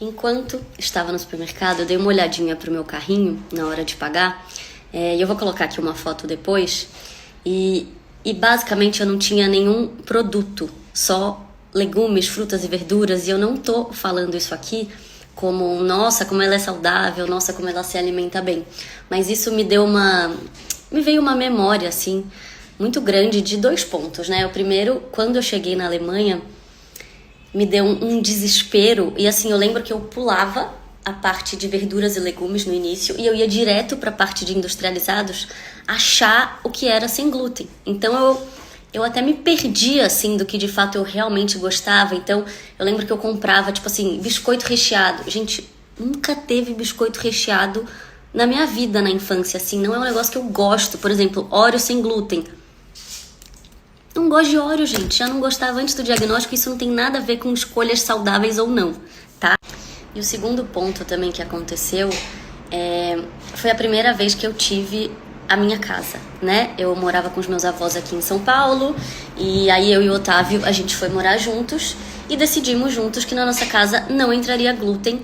Enquanto estava no supermercado, eu dei uma olhadinha pro meu carrinho na hora de pagar. E eu vou colocar aqui uma foto depois. E basicamente eu não tinha nenhum produto, só legumes, frutas e verduras. E eu não tô falando isso aqui como, nossa, como ela é saudável, nossa, como ela se alimenta bem. Mas isso me veio uma memória, assim, muito grande de 2 pontos, né? O primeiro, quando eu cheguei na Alemanha, me deu um desespero. E assim, eu lembro que eu pulava a parte de verduras e legumes no início e eu ia direto para a parte de industrializados achar o que era sem glúten. Então eu até me perdia, assim, do que de fato eu realmente gostava. Então eu lembro que eu comprava, tipo assim, biscoito recheado. Gente, nunca teve biscoito recheado na minha vida na infância, assim. Não é um negócio que eu gosto. Por exemplo, Oreo sem glúten. Não gosto de Oreo, gente. Já não gostava antes do diagnóstico. Isso não tem nada a ver com escolhas saudáveis ou não, tá? E o segundo ponto também que aconteceu foi a primeira vez que eu tive a minha casa, né? Eu morava com os meus avós aqui em São Paulo. E aí eu e o Otávio, a gente foi morar juntos. E decidimos juntos que na nossa casa não entraria glúten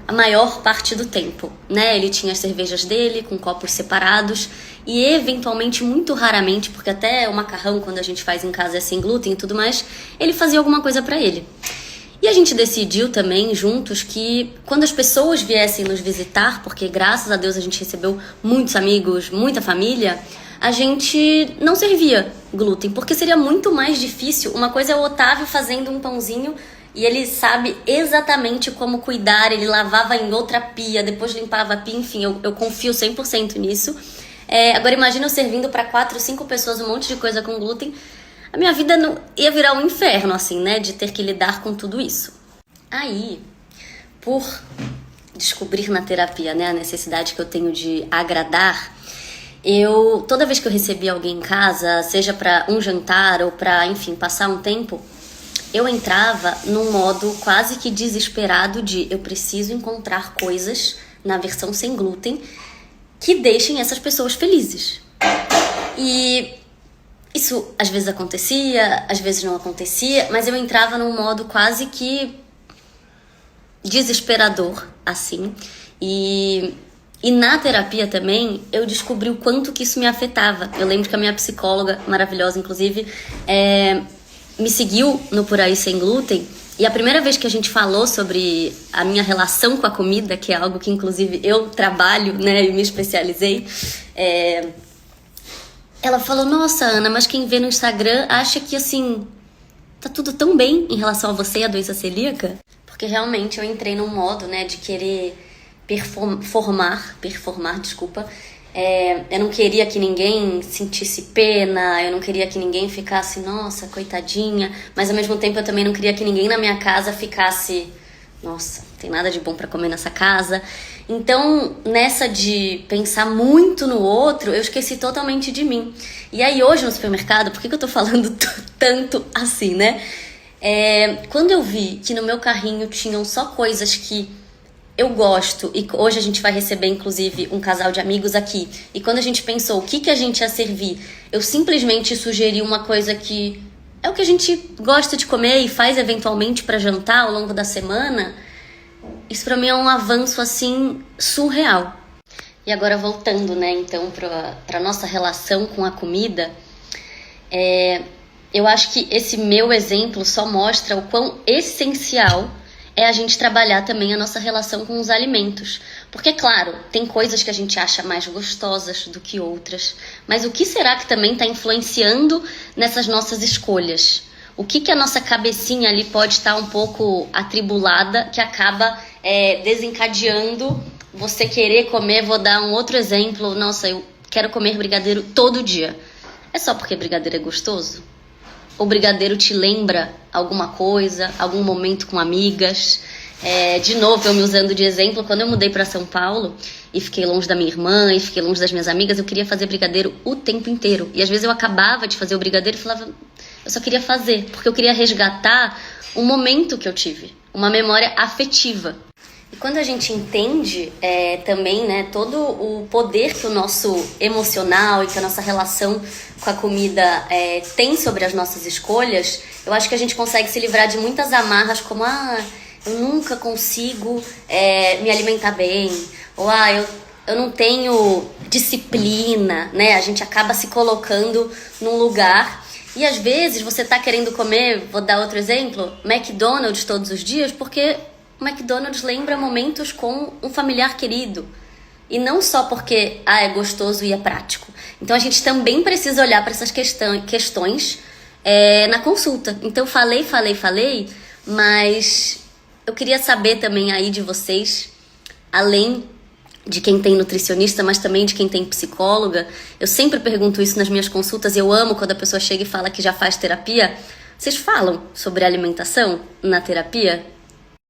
a maior parte do tempo, né? Ele tinha as cervejas dele com copos separados e eventualmente, muito raramente, porque até o macarrão quando a gente faz em casa é sem glúten e tudo mais, ele fazia alguma coisa pra ele. E a gente decidiu também juntos que quando as pessoas viessem nos visitar, porque graças a Deus a gente recebeu muitos amigos, muita família, a gente não servia glúten, porque seria muito mais difícil. Uma coisa é o Otávio fazendo um pãozinho e ele sabe exatamente como cuidar, ele lavava em outra pia, depois limpava a pia, enfim, eu confio 100% nisso. Agora imagina eu servindo para 4, 5 pessoas um monte de coisa com glúten. A minha vida não ia virar um inferno, assim, né, de ter que lidar com tudo isso. Aí, por descobrir na terapia, né, a necessidade que eu tenho de agradar, toda vez que eu recebia alguém em casa, seja para um jantar ou para, enfim, passar um tempo, eu entrava num modo quase que desesperado de eu preciso encontrar coisas na versão sem glúten que deixem essas pessoas felizes. E isso às vezes acontecia, às vezes não acontecia, mas eu entrava num modo quase que desesperador, assim. E na terapia também eu descobri o quanto que isso me afetava. Eu lembro que a minha psicóloga, maravilhosa inclusive, me seguiu no Por Aí Sem Glúten. E a primeira vez que a gente falou sobre a minha relação com a comida, que é algo que inclusive eu trabalho, né, e me especializei, ela falou, nossa, Ana, mas quem vê no Instagram acha que, assim, tá tudo tão bem em relação a você e a doença celíaca. Porque realmente eu entrei num modo, né, de querer performar, desculpa. Eu não queria que ninguém sentisse pena, eu não queria que ninguém ficasse, nossa, coitadinha. Mas ao mesmo tempo eu também não queria que ninguém na minha casa ficasse, nossa, não tem nada de bom pra comer nessa casa. Então, nessa de pensar muito no outro, eu esqueci totalmente de mim. E aí hoje no supermercado, por que eu tô falando tanto assim, né? Quando eu vi que no meu carrinho tinham só coisas que eu gosto, e hoje a gente vai receber inclusive um casal de amigos aqui, e quando a gente pensou o que a gente ia servir, eu simplesmente sugeri uma coisa que é o que a gente gosta de comer e faz eventualmente para jantar ao longo da semana. Isso pra mim é um avanço, assim, surreal. E agora voltando, né, então, pra nossa relação com a comida, eu acho que esse meu exemplo só mostra o quão essencial é a gente trabalhar também a nossa relação com os alimentos. Porque, claro, tem coisas que a gente acha mais gostosas do que outras, mas o que será que também está influenciando nessas nossas escolhas? O que a nossa cabecinha ali pode estar um pouco atribulada, que acaba desencadeando você querer comer? Vou dar um outro exemplo. Nossa, eu quero comer brigadeiro todo dia. É só porque brigadeiro é gostoso? Ou brigadeiro te lembra alguma coisa, algum momento com amigas? De novo, eu me usando de exemplo, quando eu mudei para São Paulo e fiquei longe da minha irmã e fiquei longe das minhas amigas, eu queria fazer brigadeiro o tempo inteiro. E às vezes eu acabava de fazer o brigadeiro e falava, eu só queria fazer, porque eu queria resgatar um momento que eu tive, uma memória afetiva. E quando a gente entende também, né, todo o poder que o nosso emocional e que a nossa relação com a comida tem sobre as nossas escolhas, eu acho que a gente consegue se livrar de muitas amarras como, eu nunca consigo me alimentar bem, ou eu não tenho disciplina, né? A gente acaba se colocando num lugar e às vezes você tá querendo comer, vou dar outro exemplo, McDonald's todos os dias, porque o McDonald's lembra momentos com um familiar querido. E não só porque é gostoso e é prático. Então a gente também precisa olhar para essas questões na consulta. Então falei, mas eu queria saber também aí de vocês, além de quem tem nutricionista, mas também de quem tem psicóloga. Eu sempre pergunto isso nas minhas consultas, eu amo quando a pessoa chega e fala que já faz terapia. Vocês falam sobre alimentação na terapia?